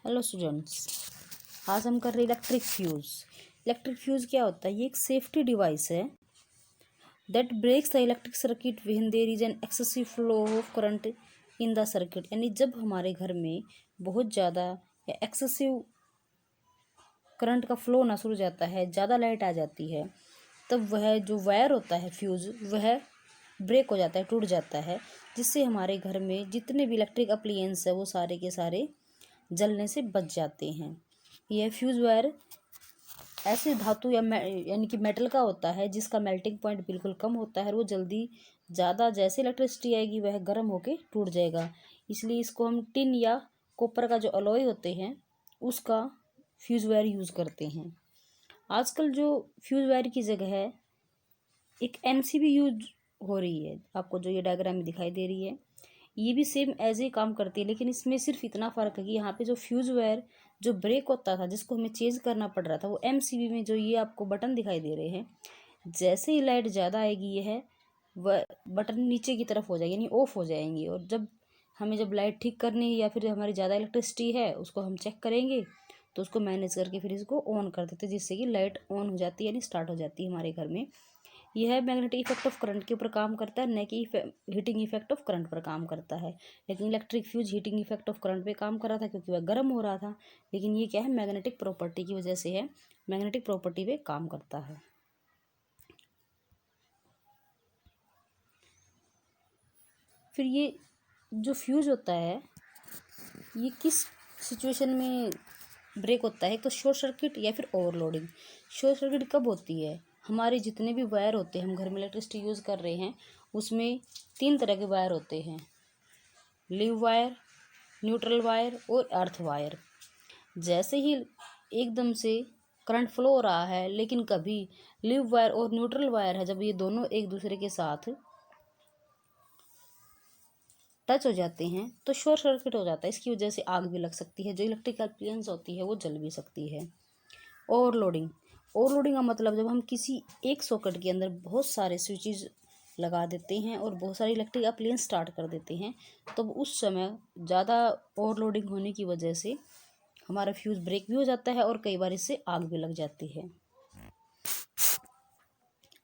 Hello students, आज हम कर रहे हैं इलेक्ट्रिक फ्यूज़। इलेक्ट्रिक फ्यूज़ क्या होता है? ये एक सेफ्टी डिवाइस है that breaks the electric circuit when there is an excessive flow of current in the circuit. यानी जब हमारे घर में बहुत ज़्यादा या एक्सेसिव करंट का फ्लो ना शुरू हो जाता है, ज़्यादा लाइट आ जाती है, तब वह जो वायर होता है फ्यूज़ वह ब्रेक हो जाता है, टूट जाता है, जिससे हमारे घर में जितने भी इलेक्ट्रिक अप्लायंस है वो सारे के सारे जलने से बच जाते हैं। यह फ्यूज़ वायर ऐसे धातु यानी कि मेटल का होता है जिसका मेल्टिंग पॉइंट बिल्कुल कम होता है और वो जल्दी ज़्यादा जैसे इलेक्ट्रिसिटी आएगी वह गर्म होके टूट जाएगा। इसलिए इसको हम टिन या कॉपर का जो अलॉय होते हैं उसका फ्यूज़ वायर यूज़ करते हैं। आजकल जो फ्यूज़ वायर की जगह है एक एमसीबी यूज हो रही है। आपको जो ये डायग्राम में दिखाई दे रही है ये भी सेम ऐसे ही काम करती है, लेकिन इसमें सिर्फ इतना फ़र्क है कि यहाँ पे जो फ्यूज़ वायर जो ब्रेक होता था जिसको हमें चेंज करना पड़ रहा था, वो एमसीबी में जो ये आपको बटन दिखाई दे रहे हैं, जैसे ही लाइट ज़्यादा आएगी यह वह बटन नीचे की तरफ हो जाएगी यानी ऑफ हो जाएंगे। और जब लाइट ठीक करनी है या फिर हमारी ज़्यादा इलेक्ट्रिसिटी है उसको हम चेक करेंगे तो उसको मैनेज करके फिर इसको ऑन कर देते हैं, जिससे कि लाइट ऑन हो जाती है यानी स्टार्ट हो जाती है हमारे घर में। यह मैग्नेटिक इफेक्ट ऑफ करंट के ऊपर काम करता है, न कि हीटिंग इफेक्ट ऑफ करंट पर काम करता है। लेकिन electric fuse heating effect of current पे काम कर रहा था क्योंकि वह गर्म हो रहा था, लेकिन ये क्या है, मैग्नेटिक प्रॉपर्टी की वजह से है, मैग्नेटिक प्रॉपर्टी पे काम करता है। फिर ये जो फ्यूज होता है ये किस सिचुएशन में ब्रेक होता है? तो शॉर्ट सर्किट या फिर ओवरलोडिंग। शॉर्ट सर्किट कब होती है? हमारे जितने भी वायर होते हैं, हम घर में इलेक्ट्रिसिटी यूज़ कर रहे हैं उसमें 3 तरह के वायर होते हैं, लिव वायर, न्यूट्रल वायर और अर्थ वायर। जैसे ही एकदम से करंट फ्लो हो रहा है लेकिन कभी लिव वायर और न्यूट्रल वायर है, जब ये दोनों एक दूसरे के साथ टच हो जाते हैं तो शॉर्ट सर्किट हो जाता है। इसकी वजह से आग भी लग सकती है, जो इलेक्ट्रिकल अप्लायंस होती है वो जल भी सकती है। ओवरलोडिंग। ओवरलोडिंग का मतलब जब हम किसी एक सॉकेट के अंदर बहुत सारे स्विचेस लगा देते हैं और बहुत सारे इलेक्ट्रिक अप्लायंस स्टार्ट कर देते हैं, तो उस समय ज़्यादा ओवरलोडिंग होने की वजह से हमारा फ्यूज़ ब्रेक भी हो जाता है और कई बार इससे आग भी लग जाती है।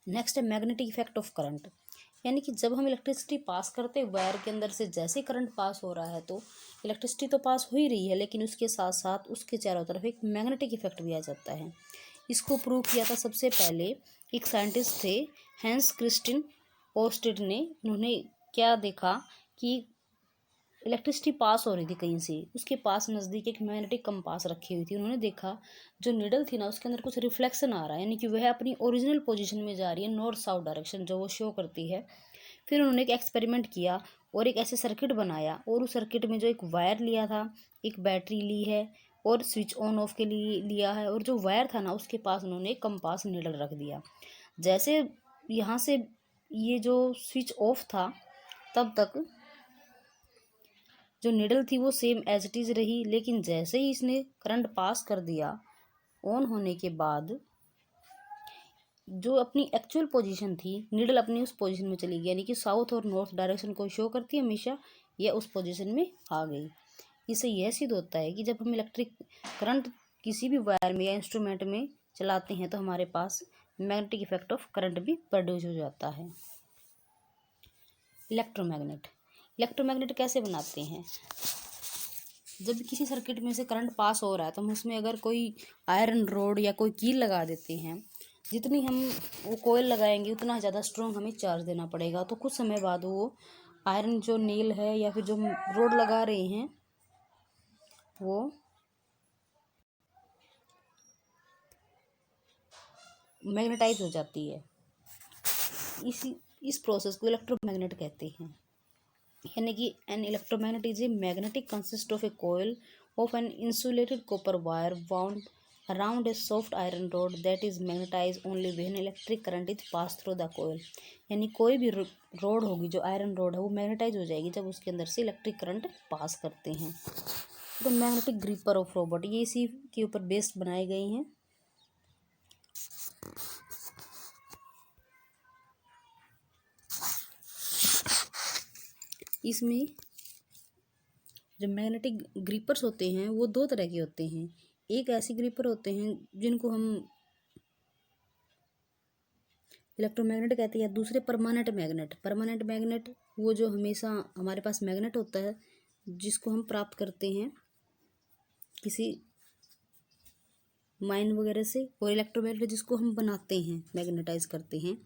नेक्स्ट है मैग्नेटिक इफेक्ट ऑफ करंट। यानी कि जब हम इलेक्ट्रिसिटी पास करते हैं वायर के अंदर से, जैसे करंट पास हो रहा है तो इलेक्ट्रिसिटी तो पास हो ही रही है, लेकिन उसके साथ साथ उसके चारों तरफ एक मैग्नेटिक इफेक्ट भी आ जाता है। इसको प्रूव किया था सबसे पहले एक साइंटिस्ट थे, हैंस क्रिस्टिन ओस्टेड ने। उन्होंने क्या देखा कि इलेक्ट्रिसिटी पास हो रही थी कहीं से, उसके पास नज़दीक एक मैग्नेटिक कंपास रखी हुई थी। उन्होंने देखा जो निडल थी ना उसके अंदर कुछ रिफ्लेक्शन आ रहा है, यानी कि वह अपनी ओरिजिनल पोजीशन में जा रही है, नॉर्थ साउथ डायरेक्शन जो वो शो करती है। फिर उन्होंने एक एक्सपेरिमेंट किया और एक ऐसे सर्किट बनाया, और उस सर्किट में जो एक वायर लिया था, एक बैटरी ली है और स्विच ऑन ऑफ के लिए लिया है, और जो वायर था ना उसके पास उन्होंने एक कंपास निडल रख दिया। जैसे यहाँ से ये जो स्विच ऑफ था तब तक जो निडल थी वो सेम एज इट इज़ रही, लेकिन जैसे ही इसने करंट पास कर दिया ऑन होने के बाद, जो अपनी एक्चुअल पोजीशन थी निडल अपनी उस पोजीशन में चली गई, यानी कि साउथ और नॉर्थ डायरेक्शन को शो करती है हमेशा, यह उस पोजीशन में आ गई। इससे यह सिद्ध होता है कि जब हम इलेक्ट्रिक करंट किसी भी वायर में या इंस्ट्रूमेंट में चलाते हैं तो हमारे पास मैग्नेटिक इफेक्ट ऑफ करंट भी प्रोड्यूस हो जाता है। इलेक्ट्रोमैग्नेट। इलेक्ट्रोमैग्नेट कैसे बनाते हैं? जब किसी सर्किट में से करंट पास हो रहा है तो हम उसमें अगर कोई आयरन रोड या कोई कील लगा देते हैं, जितनी हम वो कोयल लगाएंगे उतना ज़्यादा स्ट्रॉन्ग हमें चार्ज देना पड़ेगा। तो कुछ समय बाद वो आयरन जो नेल है या फिर जो रोड लगा रहे हैं वो मैग्नेटाइज हो जाती है। इस प्रोसेस को इलेक्ट्रोमैग्नेट कहते हैं। यानी कि an electromagnet is a magnetic consist of a coil of an insulated copper wire wound around a soft iron rod that is magnetized only when electric current is passed through the coil। यानी कोई भी road होगी जो iron rod है वो magnetise हो जाएगी जब उसके अंदर से इलेक्ट्रिक करंट पास करते हैं। तो मैग्नेटिक ग्रिपर ऑफ रोबोट ये इसी के ऊपर बेस्ड बनाए गए हैं। इसमें जो मैग्नेटिक ग्रिपर्स होते हैं वो दो तरह के होते हैं। एक ऐसे ग्रिपर होते हैं जिनको हम इलेक्ट्रोमैग्नेट कहते हैं, या दूसरे परमानेंट मैग्नेट। परमानेंट मैग्नेट वो जो हमेशा हमारे पास मैग्नेट होता है जिसको हम प्राप्त करते हैं किसी माइन वगैरह से, और इलेक्ट्रोमैग्नेट जिसको हम बनाते हैं, मैग्नेटाइज करते हैं।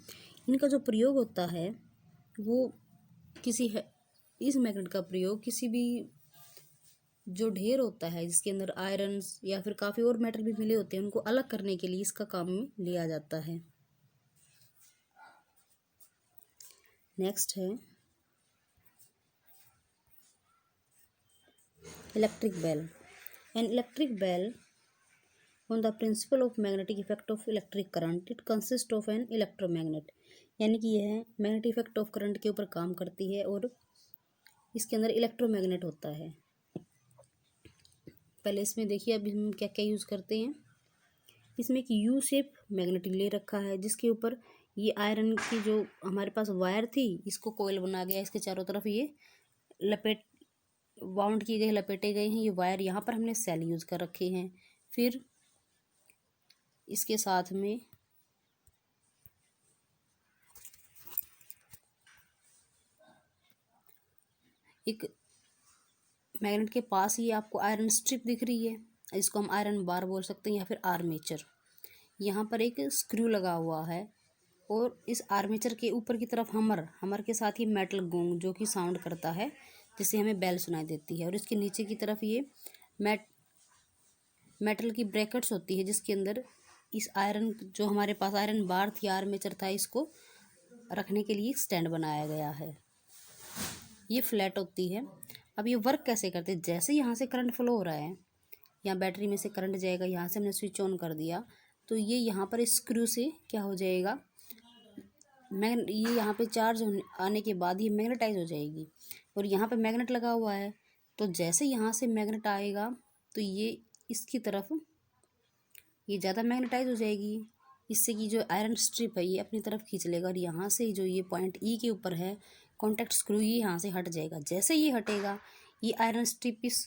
इनका जो प्रयोग होता है वो किसी है, इस मैग्नेट का प्रयोग किसी भी जो ढेर होता है जिसके अंदर आयरन्स या फिर काफ़ी और मेटल भी मिले होते हैं उनको अलग करने के लिए इसका काम में लिया जाता है। नेक्स्ट है electric bell. An electric bell on the principle of magnetic effect of electric current, it consist of an electromagnet. यानी कि यह मैग्नेटिक इफेक्ट ऑफ करंट के ऊपर काम करती है और इसके अंदर इलेक्ट्रोमैग्नेट होता है। पहले इसमें देखिए अभी हम क्या क्या यूज़ करते हैं। इसमें एक यू शेप मैग्नेट ले रखा है जिसके ऊपर ये आयरन की जो हमारे पास वायर थी इसको कोयल बना गया, इसके चारों तरफ ये लपेट बाउंड किए गए, लपेटे गए हैं ये वायर। यहाँ पर हमने सेल यूज़ कर रखे हैं। फिर इसके साथ में एक मैग्नेट के पास ही आपको आयरन स्ट्रिप दिख रही है, इसको हम आयरन बार बोल सकते हैं या फिर आर्मेचर। यहाँ पर एक स्क्रू लगा हुआ है और इस आर्मेचर के ऊपर की तरफ हमर के साथ ही मेटल गोंग जो कि साउंड करता है जिससे हमें बेल सुनाई देती है। और इसके नीचे की तरफ ये मेटल की ब्रैकेट्स होती है जिसके अंदर इस आयरन जो हमारे पास आयरन बार थी, आर्मेचर था, इसको रखने के लिए स्टैंड बनाया गया है। ये फ्लैट होती है। अब ये वर्क कैसे करते हैं, जैसे यहाँ से करंट फ्लो हो रहा है, यहाँ बैटरी में से करंट जाएगा, यहाँ से हमने स्विच ऑन कर दिया तो ये यहाँ पर स्क्रू से क्या हो जाएगा, ये यहाँ पे चार्ज आने के बाद ये मैग्नेटाइज हो जाएगी। और यहाँ पे मैग्नेट लगा हुआ है तो जैसे यहाँ से मैग्नेट आएगा तो ये इसकी तरफ ये ज़्यादा मैग्नेटाइज हो जाएगी, इससे कि जो आयरन स्ट्रिप है ये अपनी तरफ खींच लेगा। और यहाँ से जो ये पॉइंट ई के ऊपर है कॉन्टैक्ट स्क्रू, ये यहाँ से हट जाएगा। जैसे ये हटेगा ये आयरन स्ट्रिप इस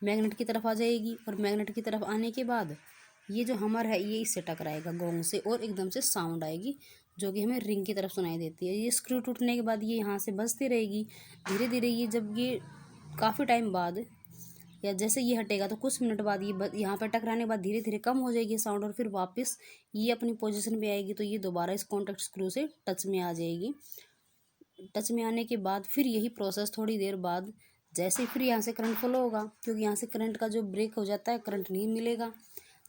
मैग्नेट की तरफ आ जाएगी और मैग्नेट की तरफ आने के बाद ये जो हमर है ये इससे टकराएगा गोंग से और एकदम से साउंड आएगी जो कि हमें रिंग की तरफ सुनाई देती है। ये स्क्रू टूटने के बाद ये यहाँ से बजती रहेगी। धीरे धीरे ये जब ये काफ़ी टाइम बाद या जैसे ये हटेगा तो कुछ मिनट बाद ये यहाँ पर टकराने के बाद धीरे धीरे कम हो जाएगी साउंड और फिर वापस ये अपनी पोजीशन पे आएगी तो ये दोबारा इस कॉन्टैक्ट स्क्रू से टच में आ जाएगी। टच में आने के बाद फिर यही प्रोसेस थोड़ी देर बाद जैसे फिर यहाँ से करंट फ्लो होगा, क्योंकि यहाँ से करंट का जो ब्रेक हो जाता है करंट नहीं मिलेगा।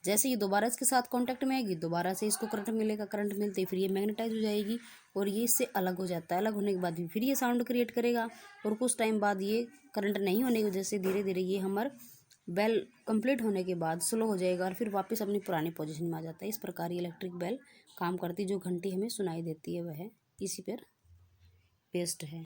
जैसे ये दोबारा इसके साथ कांटेक्ट में आएगी दोबारा से इसको करंट मिलेगा, करंट मिलते ही फिर ये मैग्नेटाइज हो जाएगी और ये इससे अलग हो जाता है। अलग होने के बाद भी फिर ये साउंड क्रिएट करेगा और कुछ टाइम बाद ये करंट नहीं होने की वजह से धीरे धीरे ये हमारा बेल कंप्लीट होने के बाद स्लो हो जाएगा और फिर वापस अपनी पुरानी पोजीशन में आ जाता है। इस प्रकार ये इलेक्ट्रिक बेल काम करती, जो घंटी हमें सुनाई देती है वह इसी पर बेस्ड है।